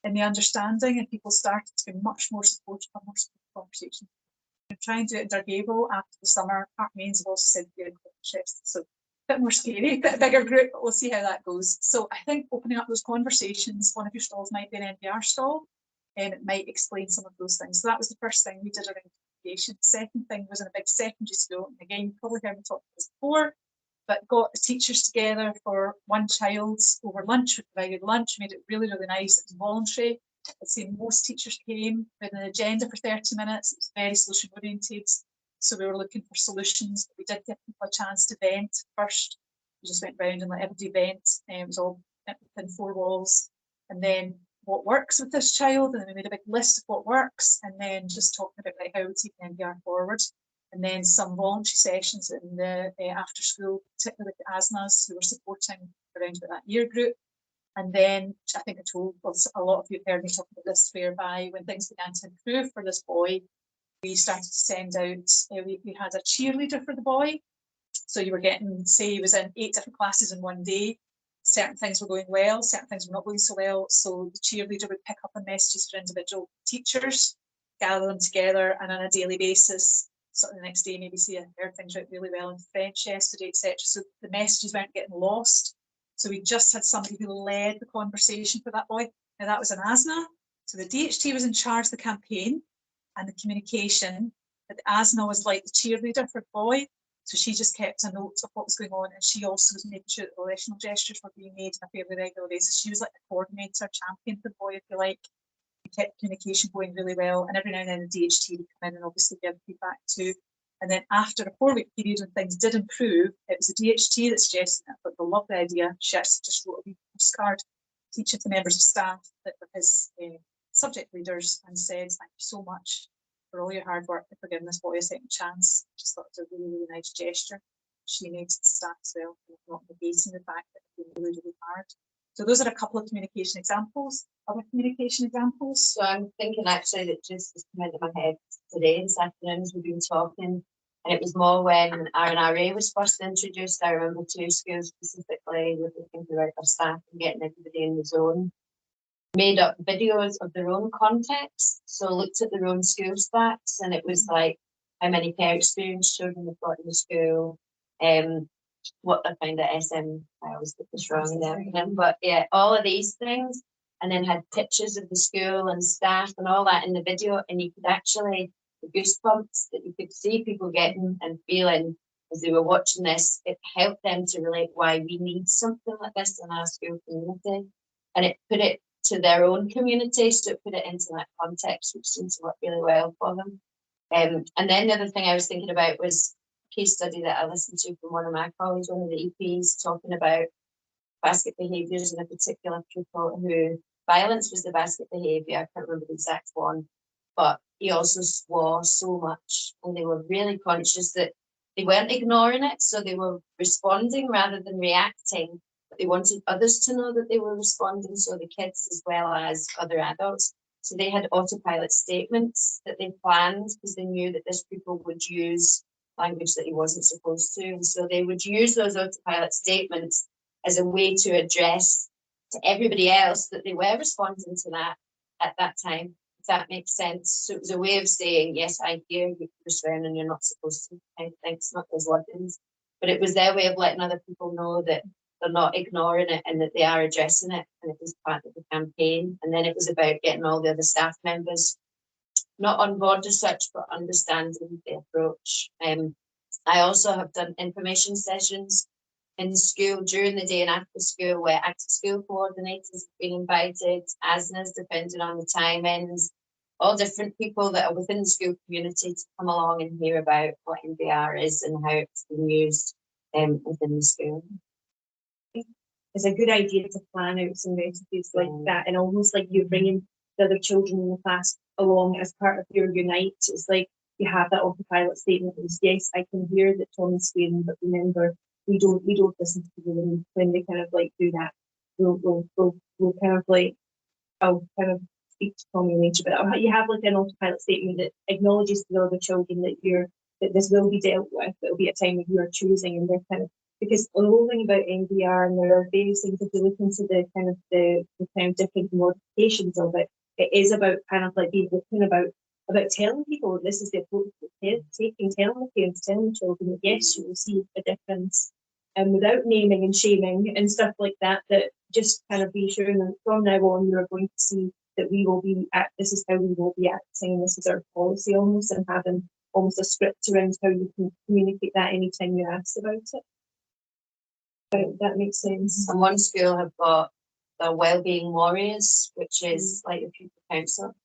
Speaker 2: in the understanding, and people started to be much more supportive of more conversation. We're trying to do it in Dargable after the summer. Park Mains have also said they're interested, so a bit more scary, a bit bigger group, but we'll see how that goes. So I think opening up those conversations, one of your stalls might be an NVR stall, and it might explain some of those things. So that was the first thing we did around communication. The second thing was in a big secondary school, and again, you probably heard me talk about this before, but got the teachers together for one child over lunch. We provided lunch, made it really, really nice. It was voluntary. I'd say most teachers came with an agenda for 30 minutes. It was very solution oriented. So we were looking for solutions. We did give people a chance to vent first. We just went round and let everybody vent. It was all within 4 walls. And then what works with this child, and then we made a big list of what works, and then just talking about like how we take NVR forward. And then some voluntary sessions in the after school, particularly with the ASNAs who were supporting around about that year group. And then I think I told a lot of you heard me talk about this, whereby when things began to improve for this boy, we started to send out, we had a cheerleader for the boy. So you were getting, say he was in 8 different classes in one day. Certain things were going well, certain things were not going so well. So the cheerleader would pick up on messages for individual teachers, gather them together, and on a daily basis, sort of the next day, maybe say I heard things went really well in French yesterday, etc. So the messages weren't getting lost. So we just had somebody who led the conversation for that boy. Now that was an ASNA. So the DHT was in charge of the campaign and the communication, but the ASNA was like the cheerleader for the boy. So she just kept a note of what was going on, and she also was making sure that relational gestures were being made on a fairly regular basis. She was like the coordinator, champion for the boy, if you like. We kept communication going really well, and every now and then the DHT would come in and obviously give feedback too. And then after a 4-week period when things did improve, it was the DHT that suggested it, but they loved the idea. Shirts just wrote a wee postcard, teaching to members of staff that were his subject leaders, and said, "Thank you so much for all your hard work for giving this boy a second chance." I just thought it was a really, really nice gesture. She made to the staff as well, not negating the fact that it was really, really hard. So those are a couple of communication examples. Other communication examples?
Speaker 4: So I'm thinking actually that just has come into my head today, this afternoon, as we've been talking, and it was more when Rnvr was first introduced. I remember 2 schools specifically were thinking about their staff and getting everybody in the zone. Made up videos of their own context, so looked at their own school stats, and it was like how many care experienced children they've got in the school, what their kind of I always get this wrong in there, but yeah, all of these things, and then had pictures of the school and staff and all that in the video, and you could actually, the goosebumps that you could see people getting and feeling as they were watching this, it helped them to relate why we need something like this in our school community, and it put it to their own community, so it put it into that context, which seemed to work really well for them. And then the other thing I was thinking about was a case study that I listened to from one of my colleagues, one of the EPs, talking about basket behaviours in a particular pupil who violence was the basket behaviour. I can't remember the exact one, but he also swore so much, and they were really conscious that they weren't ignoring it, so they were responding rather than reacting. But they wanted others to know that they were responding, so the kids as well as other adults. So they had autopilot statements that they planned because they knew that this pupil would use language that he wasn't supposed to. And so they would use those autopilot statements as a way to address to everybody else that they were responding to that at that time, if that makes sense. So it was a way of saying, yes, I hear you're swearing and you're not supposed to, kind of thing. It's not those wordings. But it was their way of letting other people know that they're not ignoring it and that they are addressing it, and it was part of the campaign. And then it was about getting all the other staff members not on board as such, but understanding the approach. I also have done information sessions in school during the day and after school, where active school coordinators have been invited, ASNAs, depending on the timings, all different people that are within the school community to come along and hear about what NVR is and how it's been used within the school.
Speaker 5: It's a good idea to plan out some recipes like that, and almost like you're bringing the other children in the class along as part of your unite. It's like you have that autopilot statement is, yes, I can hear that Tommy's swearing, but remember, we don't listen to them when they kind of like do that. We'll kind of like, I'll kind of speak to Tommy later, but you have like an autopilot statement that acknowledges to the other children that this will be dealt with. It'll be a time that you are choosing, and they're kind of, because on the whole thing about NVR, and there are various things, if you look into the kind of different modifications of it, it is about kind of like being open about telling people this is the approach that taking, telling the parents, telling the children that yes, you will see a difference, and without naming and shaming and stuff like that, that just kind of reassuring them from now on you are going to see that we will be this is how we will be acting, and this is our policy almost, and having almost a script around how you can communicate that anytime you're asked about it. That makes sense.
Speaker 4: And one school have got the Wellbeing Warriors, which is like the pupil council,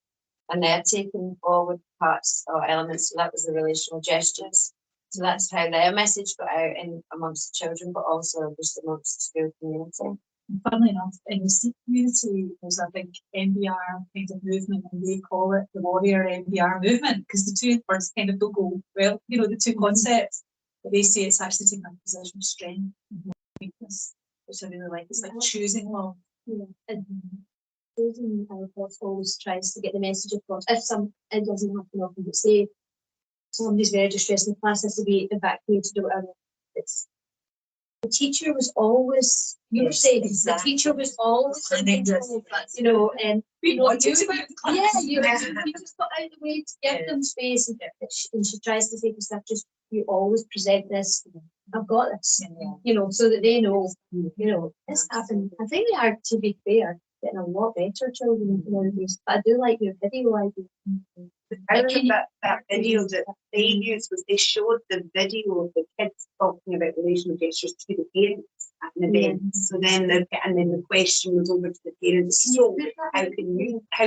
Speaker 4: and they're taking forward parts or elements. So that was the relational gestures. So that's how their message got out in amongst the children, but also just amongst the school community.
Speaker 2: And funnily enough, in the Sikh community, there's a big NVR kind of movement, and they call it the Warrior NVR movement, because the two words kind of don't go well, you know, the two concepts. But they say it's actually taking a position of strength and weakness, which I really like. It's like choosing love.
Speaker 3: Yeah. And choosing our thoughts always tries to get the message across. If it doesn't happen often, but say somebody's very distressed in the class, has to be evacuated or whatever. It's the teacher was always, you were saying, the teacher was always in control, you know, and you know, you just got out of the way to give them space, and she tries to say to stuff, just you always present this, I've got this, you know, so that they know, you know, this happened. I think they are, to be fair, getting a lot better children nowadays, but I do like your video idea.
Speaker 1: I remember that video that they used was they showed the video of the kids talking about relational gestures to the parents at an event. So then the question was over to the parents. So how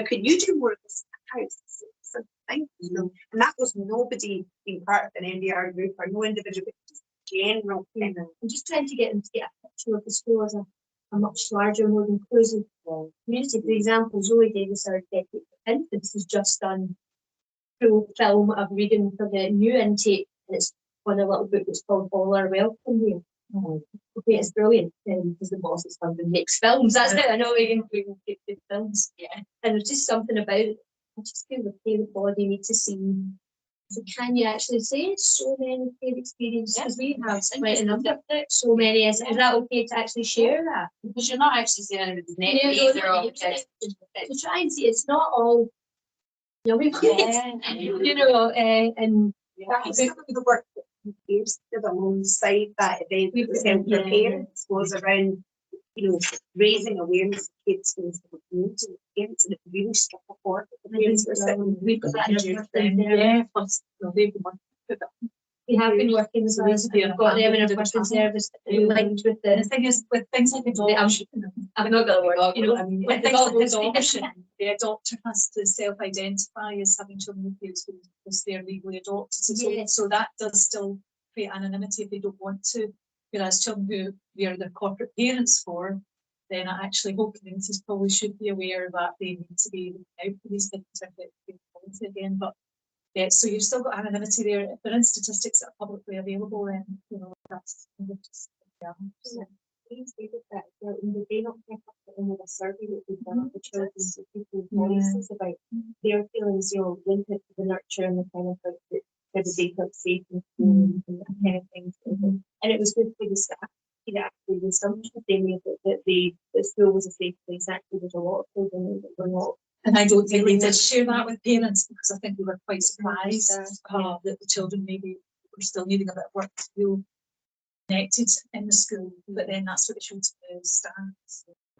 Speaker 1: can you do more of this in the house? It's a thing, you know. And that was nobody being part of an NDR group or no individual, but just general.
Speaker 3: I'm just trying to get them to get a picture of the school as a much larger, more inclusive community. For example, Zoe Davis, our deputy for infants, has just done full film of reading for the new intake, and it's on a little book that's called All Are Welcome Here. Okay, it's brilliant because the boss is funding makes films. That's it. I know we can make good films. Yeah, and there's just something about it. I just feel the parent body need to see. So can you actually say so many paid experiences? Because we have quite a number. So many. Is that okay to actually share that?
Speaker 4: Because you're not actually saying anybody's name.
Speaker 3: To try and see, it's not all. You know, you know, and
Speaker 1: Some of the work that we used did alongside that event with the Centre for Parents was around, you know, raising awareness of kids in the community. Parents, and it really struck a chord. The parents were sitting.
Speaker 2: We've got that in plus they've been
Speaker 3: we have been working as well as we've got them in our customer service linked with
Speaker 2: the
Speaker 3: the.
Speaker 2: thing is with things like adoption,
Speaker 3: I'm not gonna work. You know,
Speaker 2: with things like adoption, the adopter has to self-identify as having children with kids because they're legally adopted. So that does still create anonymity if they don't want to. Whereas children who we are their corporate parents for, then actually whole communities probably should be aware that they need to be out for these things again. But yeah, so you've still got anonymity there. If there are statistics that are publicly available, then you know that's just
Speaker 1: Please do that. They not pick up in a survey that we've done for children, so people's voices about their feelings, you know, linked to the nurture and the kind of like the data safe and that kind of things. And it was good for the staff. You know, actually, the assumption they made that the school was a safe place. Actually, there's a lot of children that were not.
Speaker 2: And I don't think they did share that with parents because I think they were quite surprised that the children maybe were still needing a bit of work to feel connected in the school. But then that's what they showed to the staff.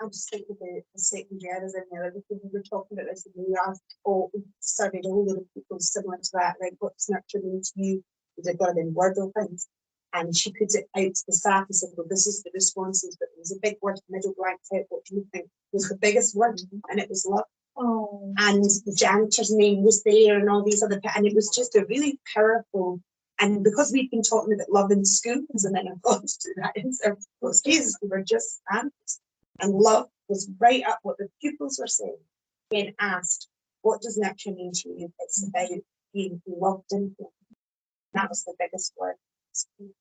Speaker 1: I'm just thinking about the secondary errors in there. Because we were talking about this, and we asked, we surveyed all the people similar to that, like what does nurture mean to you? Is it got in word or things? And she put it out to the staff and said, well, this is the responses, but there was a big word in the middle blanked out. What do you think was the biggest word? And it was love. And the janitor's name was there and all these other, and it was just a really powerful. And because we've been talking about love in schools, and then I've gone to that in circles, Jesus, we were just standards. And love was right up what the pupils were saying. When asked, what does nurture mean to you? It's about being loved and that was the biggest word.
Speaker 3: Do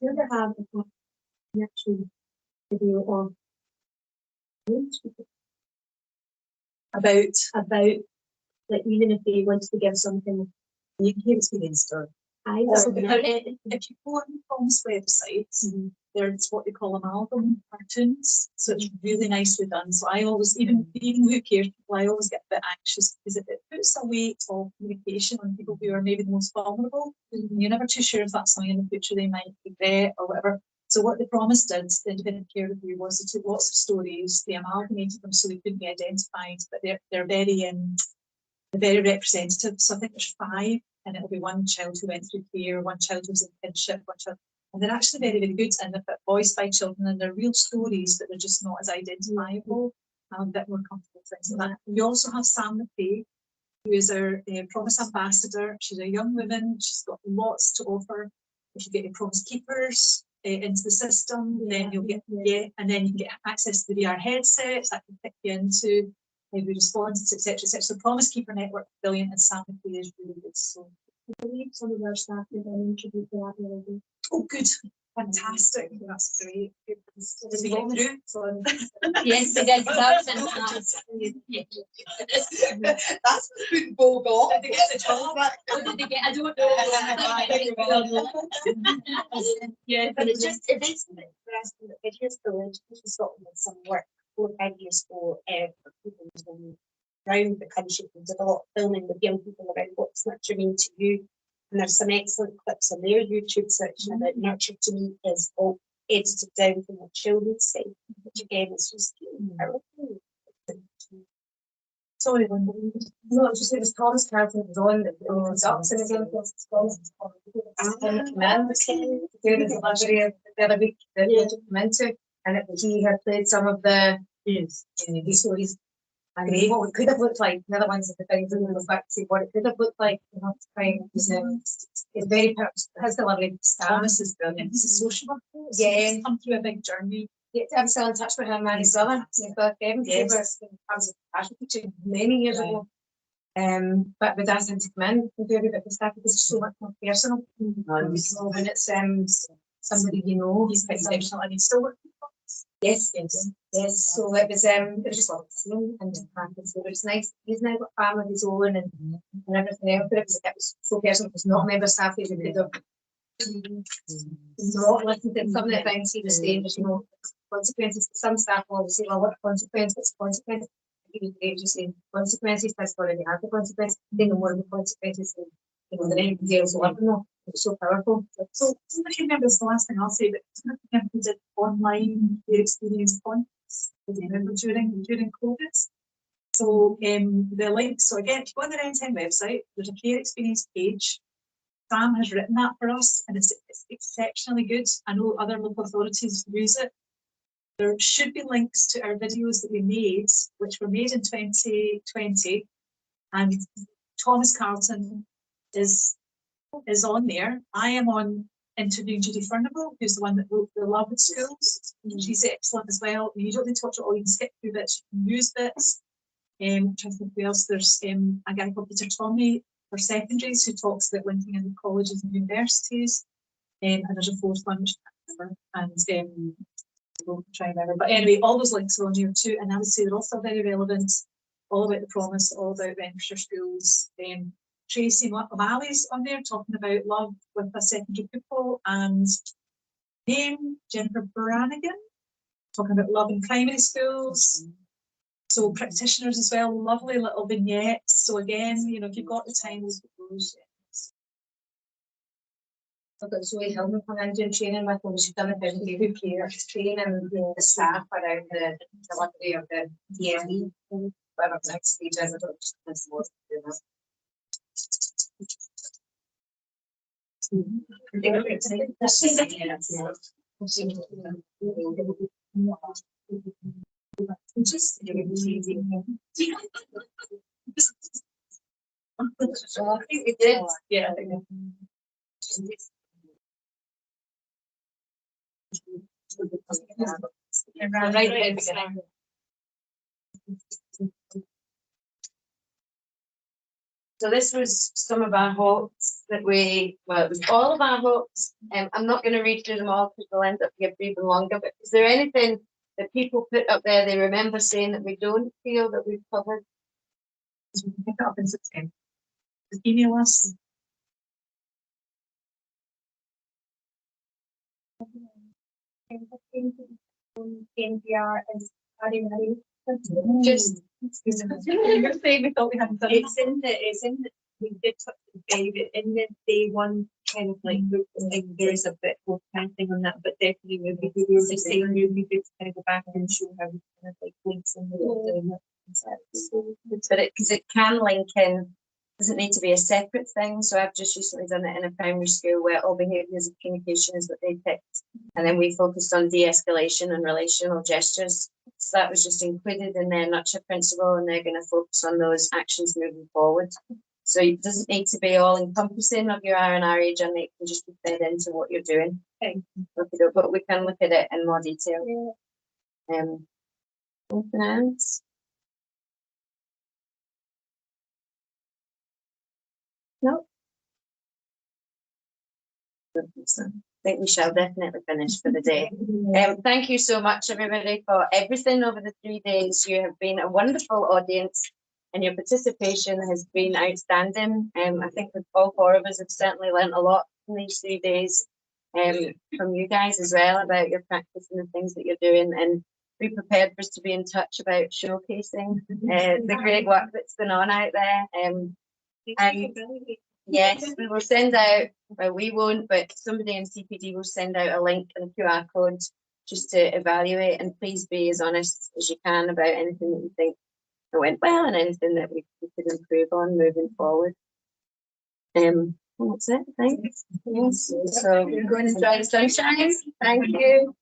Speaker 3: you ever have a nurture video or about like even if they want to give something you can experience or
Speaker 2: if you go on the Tom's website, there's what they call amalgam cartoons. So it's really nicely done. So I always, even who cares people, I always get a bit anxious because it puts a weight of communication on people who are maybe the most vulnerable. You're never too sure if that's something in the future they might regret or whatever. So what they promised did, the independent care review, was they took lots of stories, they amalgamated them so they couldn't be identified, but they're very representative. So I think there's 5, and it'll be one child who went through care, one child who's in kinship, one child, And they're actually very, very good, and they're voiced by children, and they're real stories that are just not as identifiable. I'm a bit more comfortable with things like that. We also have Sam McFay, who is our Promise Ambassador. She's a young woman. She's got lots to offer. If you get your Promise Keepers into the system, then you'll get, and then you can get access to the VR headsets that can pick you into every response, etc., etc. So Promise Keeper Network is brilliant, and Sam McFay is really good. So
Speaker 3: I believe some of our staff are going to introduce that already.
Speaker 2: oh, good, fantastic, that's great. Did we get through? So,
Speaker 4: Yes, they did. That's
Speaker 6: That's the good ball got.
Speaker 2: did they get the job?
Speaker 4: What did they get? I don't know.
Speaker 3: Yeah,
Speaker 1: But it's just, it is interesting that Videos Village was gotten some work 4 or 5 years ago for people from around the country who did a lot of filming with young people around what's nurture mean to you. And there's some excellent clips on their YouTube section about nurture to me is all edited down from the children's side, which again is just powerful.
Speaker 2: Sorry, Linda.
Speaker 5: No, just it was Thomas Carlton was on the production again. Doing the delivery of the other week that we come into, and he had played some of the these stories. And what it could have looked like, the other ones of the things that we look back to what it could have looked like, you know, to try and it's very his delivery
Speaker 2: Thomas is brilliant. He's a social worker. So
Speaker 5: Yeah.
Speaker 2: he's come through a big journey.
Speaker 5: I'm still in touch with him and his brother.
Speaker 2: Yes.
Speaker 5: I was a passion teacher many years ago. But with us to come in and do a bit of stuff because it's so much more personal. So when it's somebody you know,
Speaker 2: He's quite exceptional, and he's still working for us.
Speaker 5: yes. So it was just lovely to see him and so it was nice. He's now got family of his own and everything else. But it was so personal. It was not a member staff who could have not listened to some of the things he was saying. You know, consequences. Some staff will always say, "Well, what consequences? Consequences." He was great just saying consequences. That's already had the consequences. They know more of the consequences than than anybody else will ever know. It's so powerful.
Speaker 2: So somebody remembers the last thing I'll say, but somebody remembers did online their experience conference during COVID. So the link, so again, if you go on the Rnvr website, there's a care experience page. Sam has written that for us, and it's exceptionally good. I know other local authorities use it. There should be links to our videos that we made, which were made in 2020, and Thomas Carlton is on there. I am on interviewing Judy Furnival, who's the one that wrote the Love in Schools. She's excellent as well. You don't need to watch it all, you can skip through bits, you can use bits. Trying to think who else. There's a guy called Peter Tommy for secondaries who talks about linking in colleges and universities. And there's a fourth one, which I can't remember. And we'll try and remember. But anyway, all those links are on here too. And I would say they're also very relevant. All about the promise, all about Renfrewshire schools. Tracy O'Malley's on there talking about love with a secondary pupil, and Jennifer Brannigan talking about love in primary schools. So practitioners as well, lovely little vignettes. So again, you know, if you've got the time, those.
Speaker 5: I've got Zoe Hillman coming in doing training with them. She's done a bit of care training and the staff around the delivery of the DME. Whatever the next stage is, I don't just miss more to do that.
Speaker 2: Just
Speaker 5: I think we did.
Speaker 2: yeah, I think
Speaker 5: Right. So this was some of our hopes that it was all of our hopes. I'm not going to read through them all because we'll end up getting even longer, but is there anything that people put up there they remember saying that we don't feel that we've covered?
Speaker 2: we can pick it up in September. Just email us.
Speaker 3: NPR is very
Speaker 5: Just
Speaker 2: You're saying we thought we hadn't done
Speaker 6: It's in the we did touch the baby in the day one kind of like group thing. There is a bit more kind of thing on that, but definitely would be good. The same would be good to kind of go back and show how we kind of like links in the
Speaker 5: but because it can link in
Speaker 4: Doesn't need to be a separate thing. So I've just recently done it in a primary school where all behaviours of communication is what they picked. And then we focused on de-escalation and relational gestures. So that was just included in their nurture principle, and they're going to focus on those actions moving forward. So it doesn't need to be all encompassing of your R&R journey. It can just be fed into what you're doing.
Speaker 3: Okay.
Speaker 4: But we can look at it in more detail. Anything else? No. I think we shall definitely finish for the day. Thank you so much, everybody, for everything over the 3 days. You have been a wonderful audience, and your participation has been outstanding. I think that all 4 of us have certainly learnt a lot in these 3 days, from you guys as well, about your practice and the things that you're doing, and be prepared for us to be in touch about showcasing the great work that's going on out there. And yes, we will send out, well, we won't, but somebody in CPD will send out a link and a QR code just to evaluate, and please be as honest as you can about anything that you think that went well and anything that we could improve on moving forward. And that's it, thanks. Yes, so go and enjoy the sunshine. Thank you.